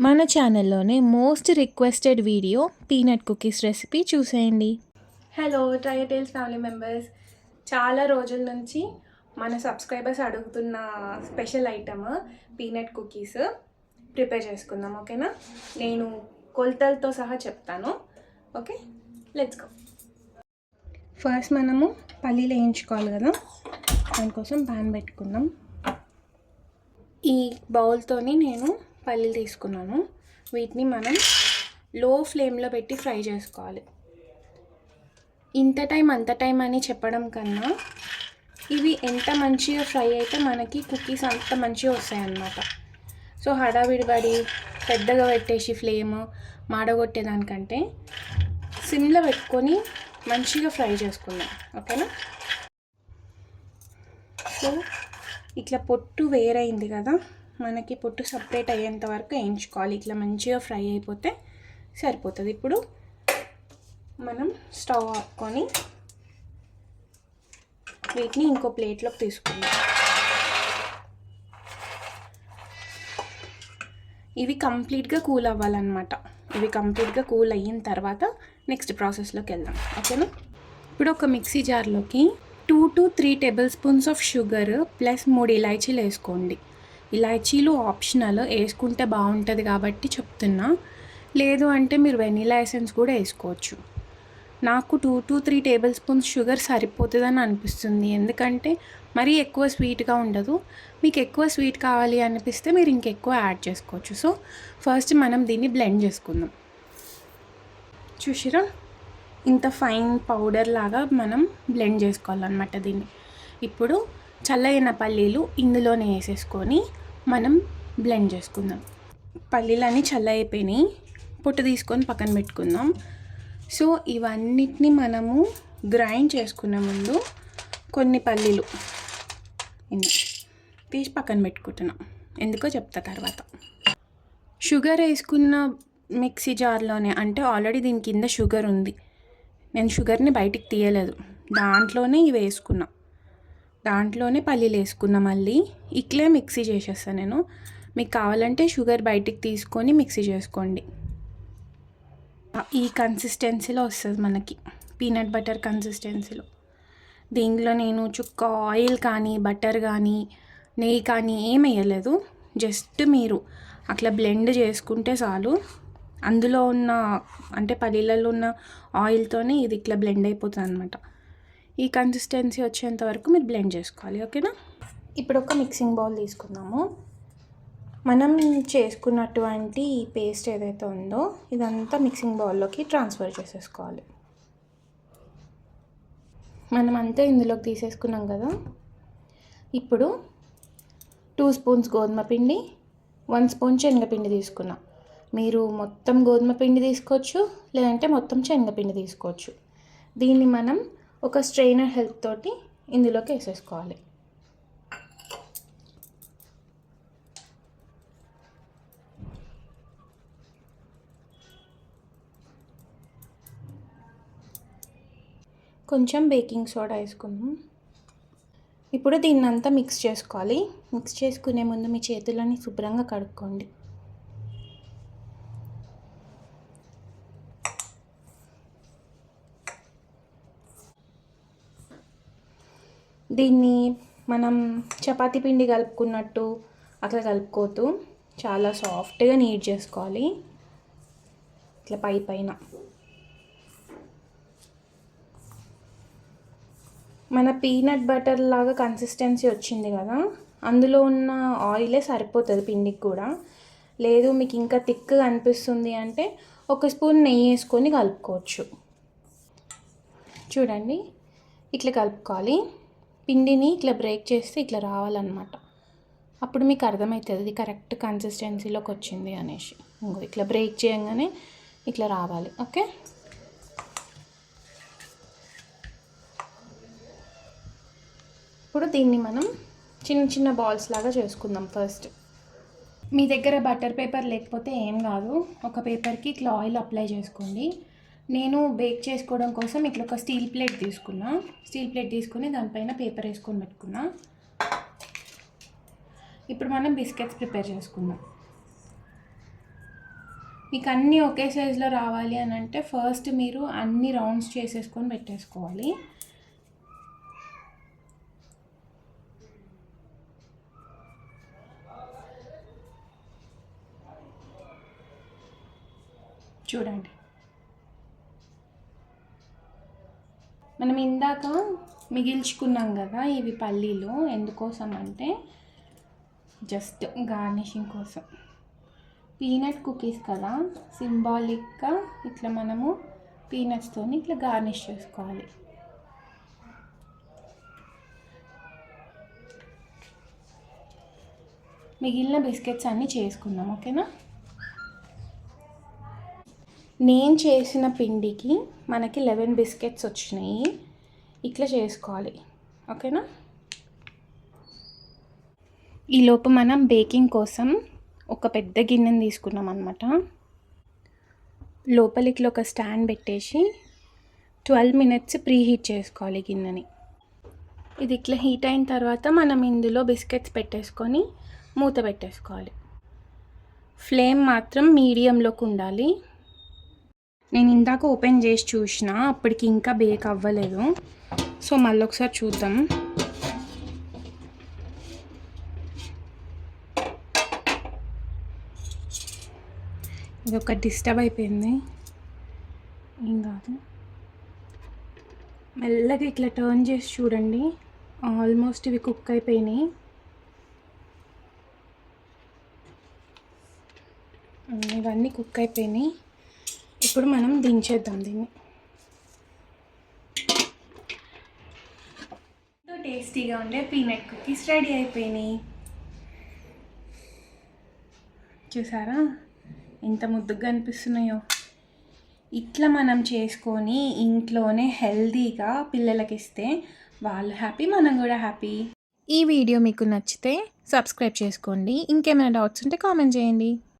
మన ఛానల్లోనే most requested video peanut cookies recipe చూసేయండి. హలో ట్రయటైల్స్ ఫ్యామిలీ మెంబర్స్, చాలా రోజుల నుంచి మన సబ్స్క్రైబర్స్ అడుగుతున్న special item peanut cookies prepare చేసుకుందాం. ఓకేనా? నేను కొలతలతో సహా చెప్తాను. Okay, let's go. ఫస్ట్ మనము పల్లీలు వేయించుకోవాలి కదా, దానికోసం ప్యాన్ పెట్టుకుందాం. ఈ బౌల్తోని నేను పల్లీలు తీసుకున్నాను. వీటిని మనం లో ఫ్లేమ్లో పెట్టి ఫ్రై చేసుకోవాలి. ఇంత టైం అంత టైం అని చెప్పడం కన్నా ఇవి ఎంత మంచిగా ఫ్రై అయితే మనకి కుకీస్ అంత మంచిగా వస్తాయన్నమాట. సో హడావిడిబడి పెద్దగా పెట్టేసి ఫ్లేమ్ మాడగొట్టేదానికంటే సిమ్లో పెట్టుకొని మంచిగా ఫ్రై చేసుకుందాం. ఓకేనా? సో ఇట్లా పొట్టు వేరైంది కదా, మనకి పొట్టు సపరేట్ అయ్యేంత వరకు వేయించుకోవాలి. ఇట్లా మంచిగా ఫ్రై అయిపోతే సరిపోతుంది. ఇప్పుడు మనం స్టవ్ ఆపుకొని వీటిని ఇంకో ప్లేట్లోకి తీసుకుందాం. ఇవి కంప్లీట్గా కూల్ అవ్వాలన్నమాట. ఇవి కంప్లీట్గా కూల్ అయిన తర్వాత నెక్స్ట్ ప్రాసెస్లోకి వెళ్దాం. ఓకేనా? ఇప్పుడు ఒక మిక్సీ జార్లోకి 2 to 3 table spoons of sugar plus 3 ఇలాచీలు వేసుకోండి. ఇలాచీలు ఆప్షనల్, వేసుకుంటే బాగుంటుంది కాబట్టి చెప్తున్నా. లేదు అంటే మీరు వెనిలా ఎసెన్స్ కూడా వేసుకోవచ్చు. నాకు 2 to 3 టేబుల్ స్పూన్స్ షుగర్ సరిపోతుందని అనిపిస్తుంది, ఎందుకంటే మరీ ఎక్కువ స్వీట్గా ఉండదు. మీకు ఎక్కువ స్వీట్ కావాలి అనిపిస్తే మీరు ఇంకెక్కువ యాడ్ చేసుకోవచ్చు. సో ఫస్ట్ మనం దీన్ని బ్లెండ్ చేసుకుందాం. చూసిరా, ఇంత ఫైన్ పౌడర్ లాగా మనం బ్లెండ్ చేసుకోవాలన్నమాట దీన్ని. ఇప్పుడు చల్లైన పల్లీలు ఇందులోనే వేసేసుకొని మనం బ్లెండ్ చేసుకుందాం. పల్లీలన్నీ చల్లైపోయినాయి, పొట్టు తీసుకొని పక్కన పెట్టుకుందాం. సో ఇవన్నిటిని మనము గ్రైండ్ చేసుకునే ముందు కొన్ని పల్లీలు తీసి పక్కన పెట్టుకుంటున్నాం. ఎందుకో చెప్తా తర్వాత. షుగర్ వేసుకున్న మిక్సీ జార్లోనే, అంటే ఆల్రెడీ దీని కింద షుగర్ ఉంది, నేను షుగర్ని బయటికి తీయలేదు, దాంట్లోనే ఇవి వేసుకున్నా, దాంట్లోనే పల్లీలు వేసుకున్నా. మళ్ళీ ఇట్లే మిక్సీ చేసేస్తాను నేను. మీకు కావాలంటే షుగర్ బయటికి తీసుకొని మిక్సీ చేసుకోండి. ఈ కన్సిస్టెన్సీలో వస్తుంది మనకి, పీనట్ బటర్ కన్సిస్టెన్సీలో. దీనిలో నేను చుక్క ఆయిల్ కానీ బటర్ కానీ నెయ్యి కానీ ఏం వేయలేదు. జస్ట్ మీరు అట్లా బ్లెండ్ చేసుకుంటే చాలు. అందులో ఉన్న, అంటే పల్లీలలో ఉన్న ఆయిల్తోనే ఇది ఇట్లా బ్లెండ్ అయిపోతుంది అనమాట. ఈ కన్సిస్టెన్సీ వచ్చేంత వరకు మీరు బ్లెండ్ చేసుకోవాలి. ఓకేనా? ఇప్పుడు ఒక మిక్సింగ్ బౌల్ తీసుకుందాము. మనం చేసుకున్నటువంటి ఈ పేస్ట్ ఏదైతే ఉందో ఇదంతా మిక్సింగ్ బౌల్లోకి ట్రాన్స్ఫర్ చేసేసుకోవాలి. మనం అంతా ఇందులోకి తీసేసుకున్నాం కదా. ఇప్పుడు 2 స్పూన్స్ గోధుమ పిండి, 1 స్పూన్ శనగపిండి తీసుకున్నాం. మీరు మొత్తం గోధుమ పిండి తీసుకోవచ్చు, లేదంటే మొత్తం శనగపిండి తీసుకోవచ్చు. దీన్ని మనం ఒక స్ట్రెయినర్ హెల్ప్ తోటి ఇందులోకి వేసేసుకోవాలి. కొంచెం బేకింగ్ సోడా వేసుకుందాం. ఇప్పుడు దీన్ని అంతా మిక్స్ చేసుకోవాలి. మిక్స్ చేసుకునే ముందు మీ చేతులని శుభ్రంగా కడుక్కోండి. దీన్ని మనం చపాతీ పిండి కలుపుకున్నట్టు అట్లా కలుపుకోవద్దు, చాలా సాఫ్ట్గా నీట్ చేసుకోవాలి. ఇట్లా పైన మన పీనట్ బటర్ లాగా కన్సిస్టెన్సీ వచ్చింది కదా, అందులో ఉన్న ఆయిలే సరిపోతుంది పిండికి కూడా. లేదు మీకు ఇంకా థిక్గా అనిపిస్తుంది అంటే 1 స్పూన్ నెయ్యి వేసుకొని కలుపుకోవచ్చు. చూడండి, ఇట్లా కలుపుకోవాలి. పిండిని ఇట్లా బ్రేక్ చేస్తే ఇట్లా రావాలన్నమాట. అప్పుడు మీకు అర్థమవుతుంది ఇది కరెక్ట్ కన్సిస్టెన్సీలోకి వచ్చింది అనేసి. ఇట్లా బ్రేక్ చేయగానే ఇట్లా రావాలి. ఓకే, ఇప్పుడు దీన్ని మనం చిన్న చిన్న బాల్స్ లాగా చేసుకుందాం. ఫస్ట్ మీ దగ్గర బటర్ పేపర్ లేకపోతే ఏం కాదు, ఒక పేపర్కి ఇట్లా ఆయిల్ అప్లై చేసుకోండి. నేను బేక్ చేసుకోవడం కోసం ఇట్లా ఒక స్టీల్ ప్లేట్ తీసుకున్నా. స్టీల్ ప్లేట్ తీసుకుని దానిపైన పేపర్ వేసుకొని పెట్టుకున్నా. ఇప్పుడు మనం బిస్కెట్స్ ప్రిపేర్ చేసుకుందాం. మీకు అన్నీ ఒకే సైజులో రావాలి అని అంటే ఫస్ట్ మీరు అన్ని రౌండ్స్ చేసేసుకొని పెట్టేసుకోవాలి. చూడండి, మనం ఇందాక మిగిల్చుకున్నాం కదా ఇవి పల్లీలు, ఎందుకోసం అంటే జస్ట్ గార్నిషింగ్ కోసం. పీనట్ కుకీస్ కదా, సింబాలిక్గా ఇట్లా మనము పీనట్స్తో ఇట్లా గార్నిష్ చేసుకోవాలి. మిగిలిన బిస్కెట్స్ అన్నీ చేసుకుందాం, ఓకేనా. నేను చేసిన పిండికి మనకి 11 బిస్కెట్స్ వచ్చినాయి. ఇట్లా చేసుకోవాలి, ఓకేనా. ఈలోపు మనం బేకింగ్ కోసం ఒక పెద్ద గిన్నెని తీసుకున్నాం అనమాట. లోపల ఇట్లా ఒక స్టాండ్ పెట్టేసి 12 మినిట్స్ ప్రీ హీట్ చేసుకోవాలి గిన్నెని. ఇది ఇట్లా హీట్ అయిన తర్వాత మనం ఇందులో బిస్కెట్స్ పెట్టేసుకొని మూత పెట్టేసుకోవాలి. ఫ్లేమ్ మాత్రం మీడియంలోకి ఉండాలి. నేను ఇందాక ఓపెన్ చేసి చూసిన, అప్పటికి ఇంకా బేక్ అవ్వలేదు. సో మళ్ళీ ఒకసారి చూద్దాం. ఇది ఒక డిస్టర్బ్ అయిపోయింది, ఏం కాదు. మెల్లగా ఇట్లా టర్న్ చేసి చూడండి, ఆల్మోస్ట్ ఇవి కుక్ అయిపోయినాయి. ఇవన్నీ కుక్ అయిపోయినాయి. ఇప్పుడు మనం దించేద్దాం దీన్ని. టేస్టీగా ఉండే పీనట్ కుకీస్ రెడీ అయిపోయినాయి. చూసారా ఎంత ముద్దుగా అనిపిస్తున్నాయో. ఇట్లా మనం చేసుకొని ఇంట్లోనే హెల్తీగా పిల్లలకి ఇస్తే వాళ్ళు హ్యాపీ, మనం కూడా హ్యాపీ. ఈ వీడియో మీకు నచ్చితే సబ్స్క్రైబ్ చేసుకోండి. ఇంకేమైనా డౌట్స్ ఉంటే కామెంట్ చేయండి.